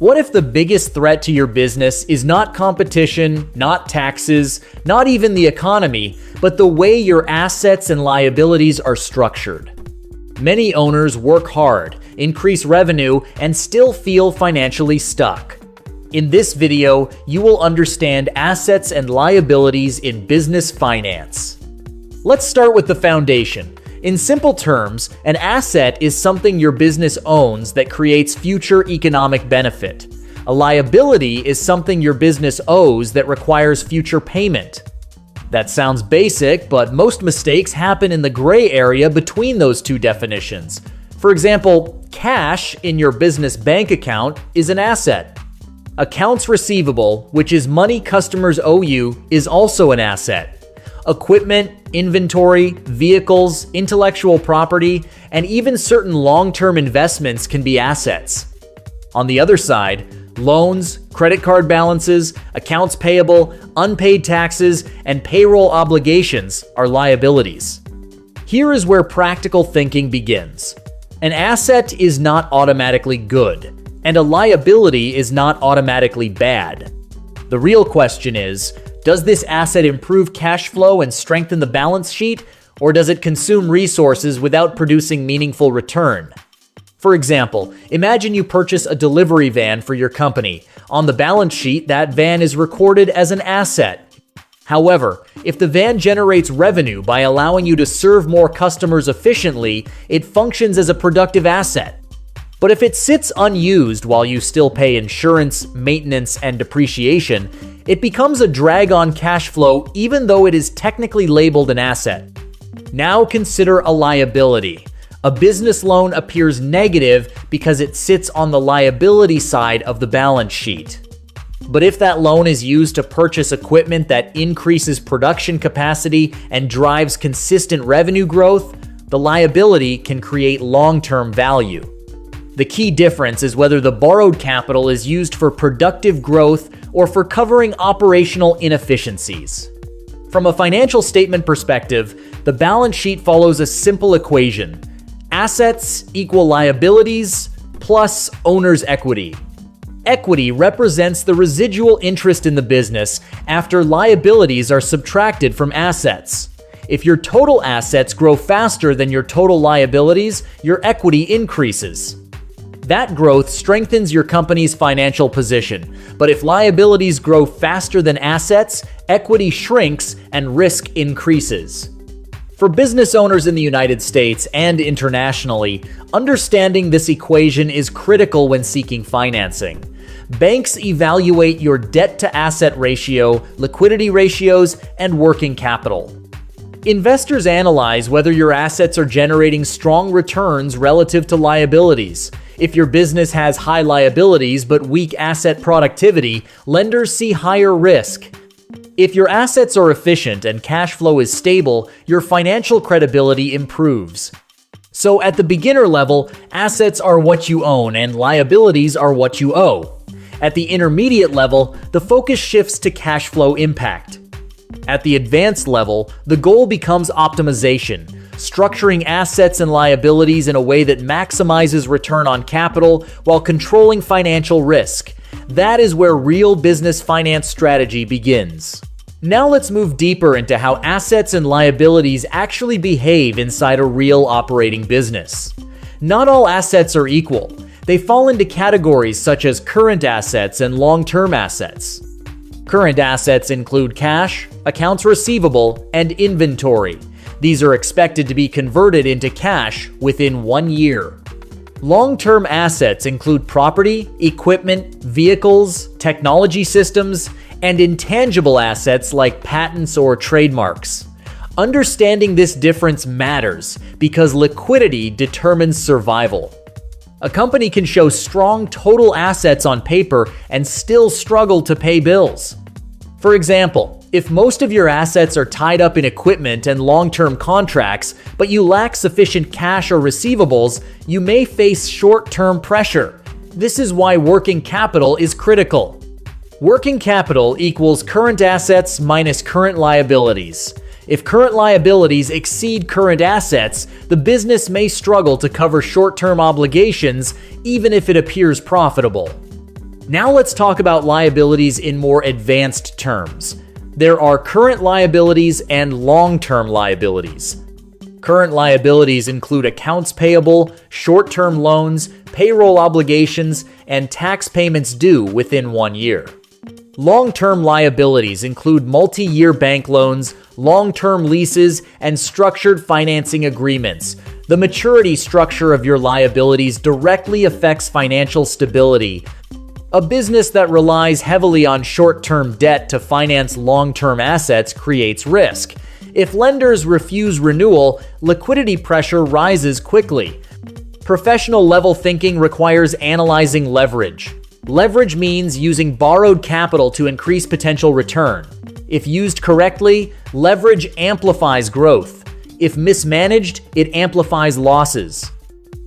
What if the biggest threat to your business is not competition, not taxes, not even the economy, but the way your assets and liabilities are structured? Many owners work hard, increase revenue, and still feel financially stuck. In this video, you will understand assets and liabilities in business finance. Let's start with the foundation. In simple terms, an asset is something your business owns that creates future economic benefit. A liability is something your business owes that requires future payment. That sounds basic, but most mistakes happen in the gray area between those two definitions. For example, cash in your business bank account is an asset. Accounts receivable, which is money customers owe you, is also an asset. Equipment, inventory, vehicles, intellectual property, and even certain long-term investments can be assets. On the other side, loans, credit card balances, accounts payable, unpaid taxes, and payroll obligations are liabilities. Here is where practical thinking begins. An asset is not automatically good, and a liability is not automatically bad. The real question is, does this asset improve cash flow and strengthen the balance sheet, or does it consume resources without producing meaningful return? For example, imagine you purchase a delivery van for your company. On the balance sheet, that van is recorded as an asset. However, if the van generates revenue by allowing you to serve more customers efficiently, it functions as a productive asset. But if it sits unused while you still pay insurance, maintenance, and depreciation, it becomes a drag on cash flow even though it is technically labeled an asset. Now consider a liability. A business loan appears negative because it sits on the liability side of the balance sheet. But if that loan is used to purchase equipment that increases production capacity and drives consistent revenue growth, the liability can create long-term value. The key difference is whether the borrowed capital is used for productive growth or for covering operational inefficiencies. From a financial statement perspective, the balance sheet follows a simple equation: assets equal liabilities plus owner's equity. Equity represents the residual interest in the business after liabilities are subtracted from assets. If your total assets grow faster than your total liabilities, your equity increases. That growth strengthens your company's financial position, but if liabilities grow faster than assets, equity shrinks and risk increases. For business owners in the United States and internationally, understanding this equation is critical when seeking financing. Banks evaluate your debt-to-asset ratio, liquidity ratios, and working capital. Investors analyze whether your assets are generating strong returns relative to liabilities. If your business has high liabilities but weak asset productivity, lenders see higher risk. If your assets are efficient and cash flow is stable, your financial credibility improves. So at the beginner level, assets are what you own and liabilities are what you owe. At the intermediate level, the focus shifts to cash flow impact. At the advanced level, the goal becomes optimization, structuring assets and liabilities in a way that maximizes return on capital while controlling financial risk. That is where real business finance strategy begins. Now let's move deeper into how assets and liabilities actually behave inside a real operating business. Not all assets are equal. They fall into categories such as current assets and long-term assets. Current assets include cash, accounts receivable, and inventory. These are expected to be converted into cash within 1 year. Long-term assets include property, equipment, vehicles, technology systems, and intangible assets like patents or trademarks. Understanding this difference matters because liquidity determines survival. A company can show strong total assets on paper and still struggle to pay bills. For example, if most of your assets are tied up in equipment and long-term contracts, but you lack sufficient cash or receivables, you may face short-term pressure. This is why working capital is critical. Working capital equals current assets minus current liabilities. If current liabilities exceed current assets, the business may struggle to cover short-term obligations even if it appears profitable. Now let's talk about liabilities in more advanced terms. There are current liabilities and long-term liabilities. Current liabilities include accounts payable, short-term loans, payroll obligations, and tax payments due within 1 year. Long-term liabilities include multi-year bank loans, long-term leases, and structured financing agreements. The maturity structure of your liabilities directly affects financial stability. A business that relies heavily on short-term debt to finance long-term assets creates risk. If lenders refuse renewal, liquidity pressure rises quickly. Professional level thinking requires analyzing leverage. Leverage means using borrowed capital to increase potential return. If used correctly, leverage amplifies growth. If mismanaged, it amplifies losses.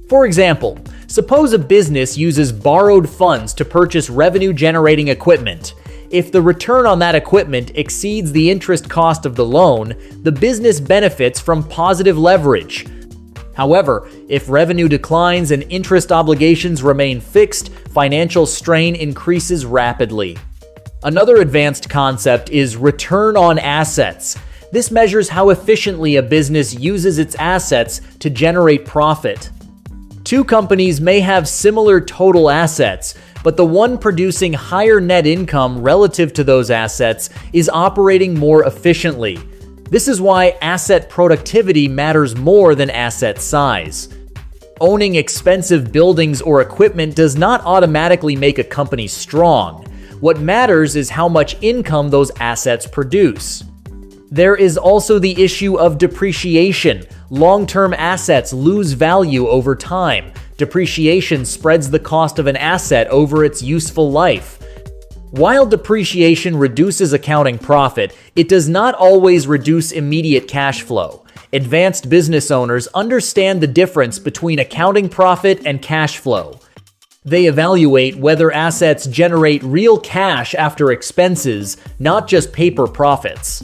For example, suppose a business uses borrowed funds to purchase revenue-generating equipment. If the return on that equipment exceeds the interest cost of the loan, the business benefits from positive leverage. However, if revenue declines and interest obligations remain fixed, financial strain increases rapidly. Another advanced concept is return on assets. This measures how efficiently a business uses its assets to generate profit. Two companies may have similar total assets, but the one producing higher net income relative to those assets is operating more efficiently. This is why asset productivity matters more than asset size. Owning expensive buildings or equipment does not automatically make a company strong. What matters is how much income those assets produce. There is also the issue of depreciation. Long-term assets lose value over time. Depreciation spreads the cost of an asset over its useful life. While depreciation reduces accounting profit, it does not always reduce immediate cash flow. Advanced business owners understand the difference between accounting profit and cash flow. They evaluate whether assets generate real cash after expenses, not just paper profits.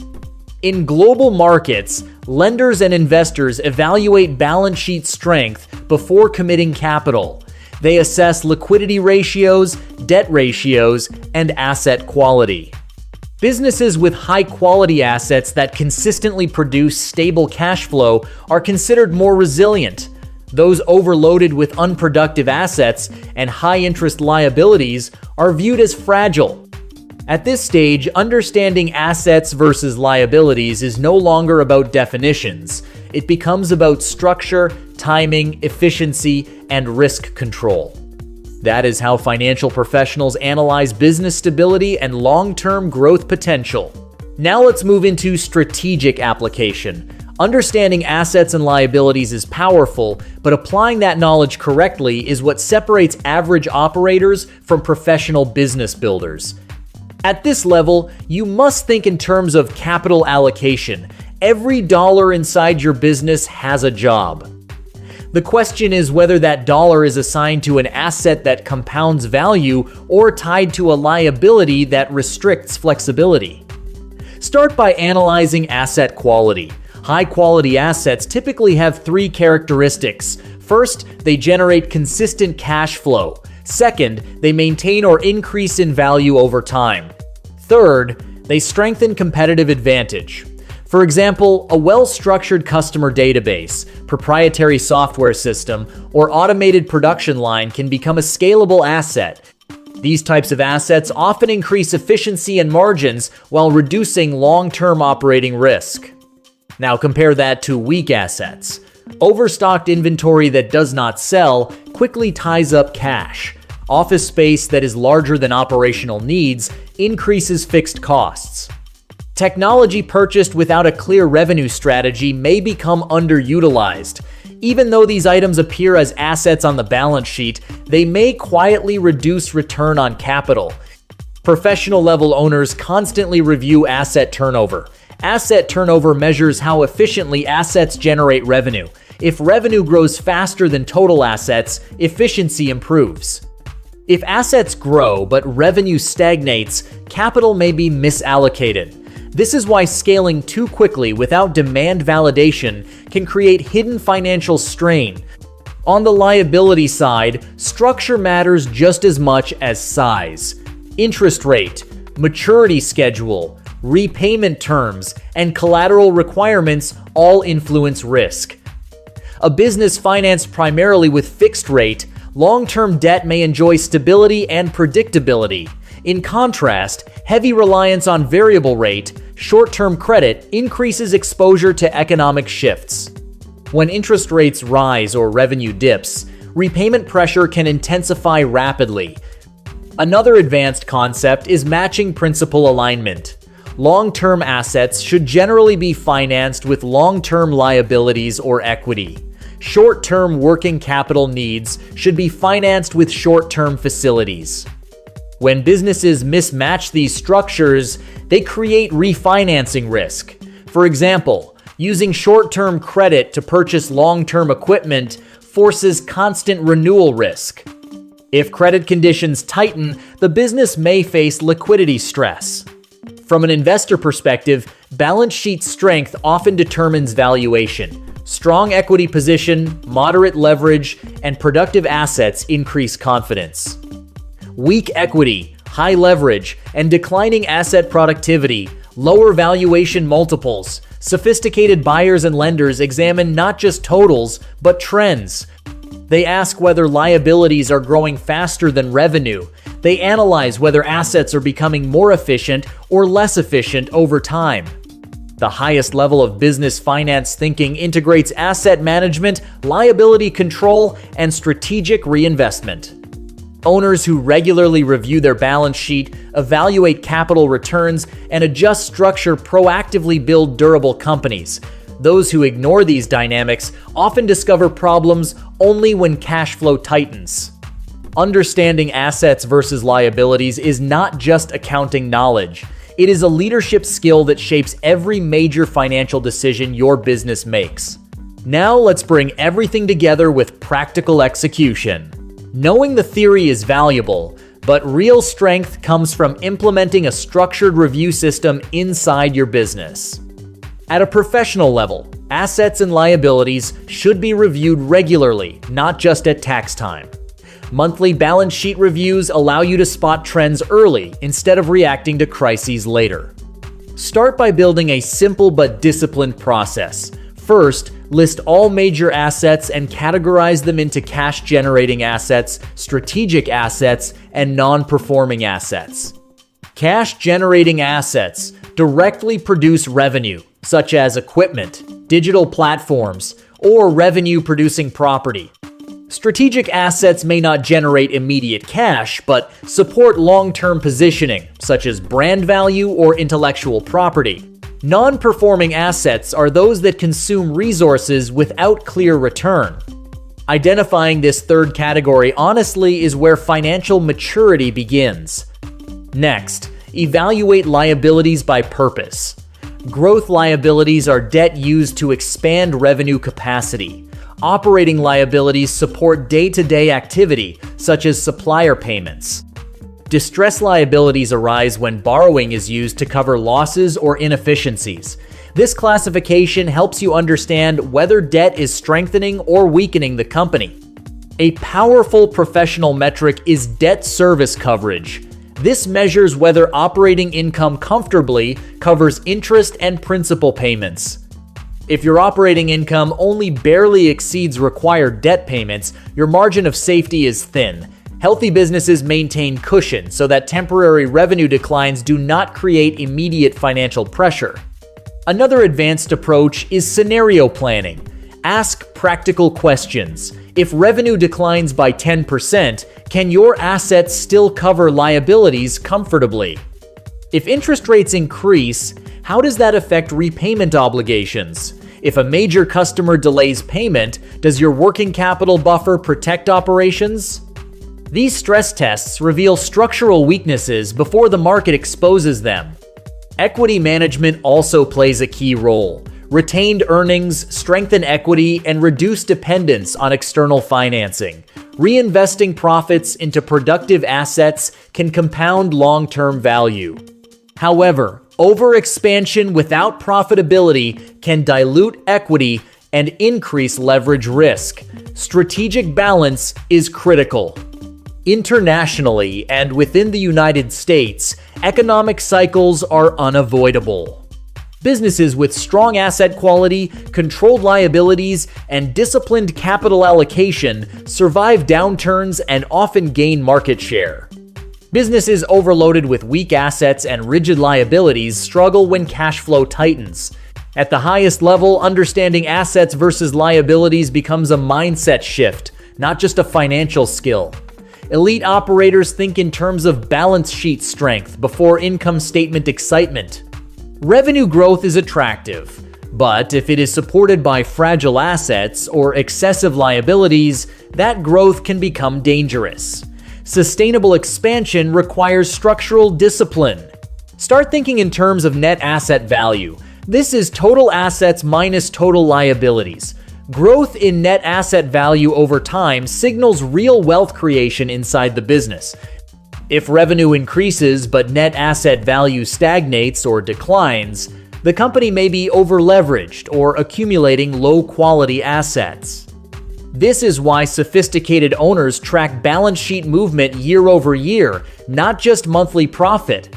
In global markets, lenders and investors evaluate balance sheet strength before committing capital. They assess liquidity ratios, debt ratios, and asset quality. Businesses with high-quality assets that consistently produce stable cash flow are considered more resilient. Those overloaded with unproductive assets and high-interest liabilities are viewed as fragile. At this stage, understanding assets versus liabilities is no longer about definitions. It becomes about structure, timing, efficiency, and risk control. That is how financial professionals analyze business stability and long-term growth potential. Now let's move into strategic application. Understanding assets and liabilities is powerful, but applying that knowledge correctly is what separates average operators from professional business builders. At this level, you must think in terms of capital allocation. Every dollar inside your business has a job. The question is whether that dollar is assigned to an asset that compounds value or tied to a liability that restricts flexibility. Start by analyzing asset quality. High-quality assets typically have three characteristics. First, they generate consistent cash flow. Second, they maintain or increase in value over time. Third, they strengthen competitive advantage. For example, a well-structured customer database, proprietary software system, or automated production line can become a scalable asset. These types of assets often increase efficiency and margins while reducing long-term operating risk. Now compare that to weak assets. Overstocked inventory that does not sell quickly ties up cash. Office space that is larger than operational needs increases fixed costs. Technology purchased without a clear revenue strategy may become underutilized. Even though these items appear as assets on the balance sheet, they may quietly reduce return on capital. Professional-level owners constantly review asset turnover. Asset turnover measures how efficiently assets generate revenue. If revenue grows faster than total assets, efficiency improves. If assets grow but revenue stagnates, capital may be misallocated. This is why scaling too quickly without demand validation can create hidden financial strain. On the liability side, structure matters just as much as size. Interest rate, maturity schedule, repayment terms, and collateral requirements all influence risk. A business financed primarily with fixed rate, long-term debt may enjoy stability and predictability. In contrast, heavy reliance on variable rate, short-term credit increases exposure to economic shifts. When interest rates rise or revenue dips, repayment pressure can intensify rapidly. Another advanced concept is matching principal alignment. Long-term assets should generally be financed with long-term liabilities or equity. Short-term working capital needs should be financed with short-term facilities. When businesses mismatch these structures, they create refinancing risk. For example, using short-term credit to purchase long-term equipment forces constant renewal risk. If credit conditions tighten, the business may face liquidity stress. From an investor perspective, balance sheet strength often determines valuation. Strong equity position, moderate leverage, and productive assets increase confidence. Weak equity, high leverage, and declining asset productivity, lower valuation multiples. Sophisticated buyers and lenders examine not just totals, but trends. They ask whether liabilities are growing faster than revenue. They analyze whether assets are becoming more efficient or less efficient over time. The highest level of business finance thinking integrates asset management, liability control, and strategic reinvestment. Owners who regularly review their balance sheet, evaluate capital returns, and adjust structure proactively build durable companies. Those who ignore these dynamics often discover problems only when cash flow tightens. Understanding assets versus liabilities is not just accounting knowledge. It is a leadership skill that shapes every major financial decision your business makes. Now let's bring everything together with practical execution. Knowing the theory is valuable, but real strength comes from implementing a structured review system inside your business. At a professional level, assets and liabilities should be reviewed regularly, not just at tax time. Monthly balance sheet reviews allow you to spot trends early instead of reacting to crises later. Start by building a simple but disciplined process. First, list all major assets and categorize them into cash-generating assets, strategic assets, and non-performing assets. Cash-generating assets directly produce revenue, such as equipment, digital platforms, or revenue-producing property. Strategic assets may not generate immediate cash, but support long-term positioning, such as brand value or intellectual property. Non-performing assets are those that consume resources without clear return. Identifying this third category honestly is where financial maturity begins. Next, evaluate liabilities by purpose. Growth liabilities are debt used to expand revenue capacity. Operating liabilities support day-to-day activity, such as supplier payments. Distress liabilities arise when borrowing is used to cover losses or inefficiencies. This classification helps you understand whether debt is strengthening or weakening the company. A powerful professional metric is debt service coverage. This measures whether operating income comfortably covers interest and principal payments. If your operating income only barely exceeds required debt payments, your margin of safety is thin. Healthy businesses maintain cushion so that temporary revenue declines do not create immediate financial pressure. Another advanced approach is scenario planning. Ask practical questions. If revenue declines by 10%, can your assets still cover liabilities comfortably? If interest rates increase, how does that affect repayment obligations? If a major customer delays payment, does your working capital buffer protect operations? These stress tests reveal structural weaknesses before the market exposes them. Equity management also plays a key role. Retained earnings strengthen equity and reduce dependence on external financing. Reinvesting profits into productive assets can compound long-term value. However, overexpansion without profitability can dilute equity and increase leverage risk. Strategic balance is critical. Internationally and within the United States, economic cycles are unavoidable. Businesses with strong asset quality, controlled liabilities, and disciplined capital allocation survive downturns and often gain market share. Businesses overloaded with weak assets and rigid liabilities struggle when cash flow tightens. At the highest level, understanding assets versus liabilities becomes a mindset shift, not just a financial skill. Elite operators think in terms of balance sheet strength before income statement excitement. Revenue growth is attractive, but if it is supported by fragile assets or excessive liabilities, that growth can become dangerous. Sustainable expansion requires structural discipline. Start thinking in terms of net asset value. This is total assets minus total liabilities. Growth in net asset value over time signals real wealth creation inside the business. If revenue increases but net asset value stagnates or declines, the company may be over-leveraged or accumulating low-quality assets. This is why sophisticated owners track balance sheet movement year over year, not just monthly profit.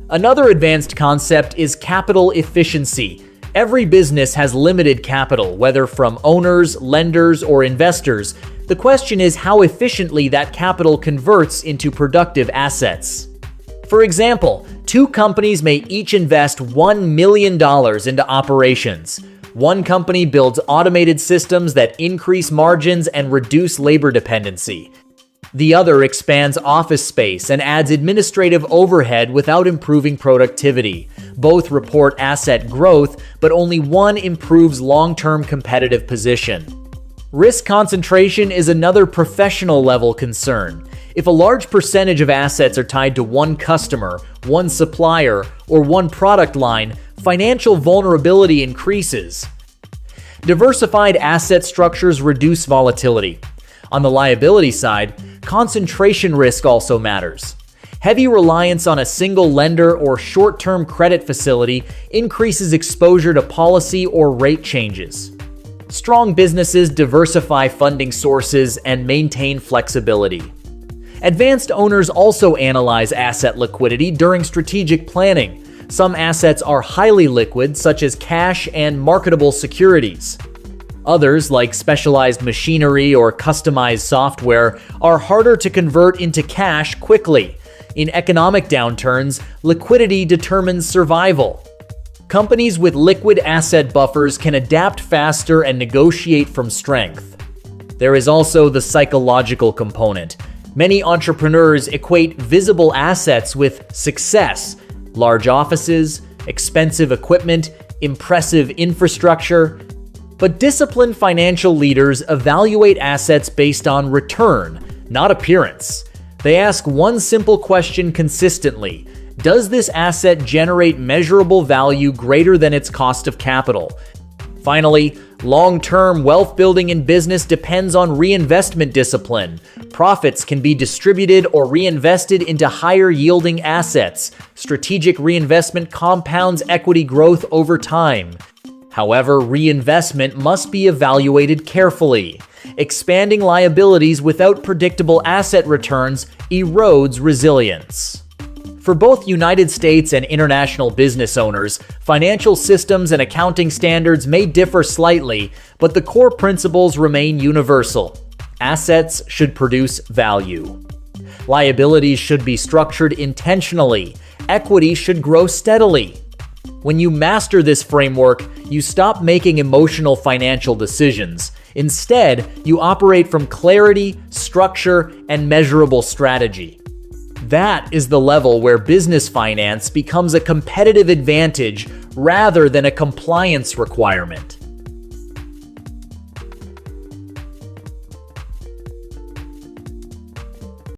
Another advanced concept is capital efficiency. Every business has limited capital, whether from owners, lenders, or investors. The question is how efficiently that capital converts into productive assets. For example, two companies may each invest $1 million into operations. One company builds automated systems that increase margins and reduce labor dependency. The other expands office space and adds administrative overhead without improving productivity. Both report asset growth, but only one improves long-term competitive position. Risk concentration is another professional-level concern. If a large percentage of assets are tied to one customer, one supplier, or one product line, financial vulnerability increases. Diversified asset structures reduce volatility. On the liability side, concentration risk also matters. Heavy reliance on a single lender or short-term credit facility increases exposure to policy or rate changes. Strong businesses diversify funding sources and maintain flexibility. Advanced owners also analyze asset liquidity during strategic planning. Some assets are highly liquid, such as cash and marketable securities. Others, like specialized machinery or customized software, are harder to convert into cash quickly. In economic downturns, liquidity determines survival. Companies with liquid asset buffers can adapt faster and negotiate from strength. There is also the psychological component. Many entrepreneurs equate visible assets with success. Large offices, expensive equipment, impressive infrastructure. But disciplined financial leaders evaluate assets based on return, not appearance. They ask one simple question consistently: does this asset generate measurable value greater than its cost of capital? Finally, long-term wealth building in business depends on reinvestment discipline. Profits can be distributed or reinvested into higher-yielding assets. Strategic reinvestment compounds equity growth over time. However, reinvestment must be evaluated carefully. Expanding liabilities without predictable asset returns erodes resilience. For both United States and international business owners, financial systems and accounting standards may differ slightly, but the core principles remain universal. Assets should produce value. Liabilities should be structured intentionally. Equity should grow steadily. When you master this framework, you stop making emotional financial decisions. Instead, you operate from clarity, structure, and measurable strategy. That is the level where business finance becomes a competitive advantage rather than a compliance requirement.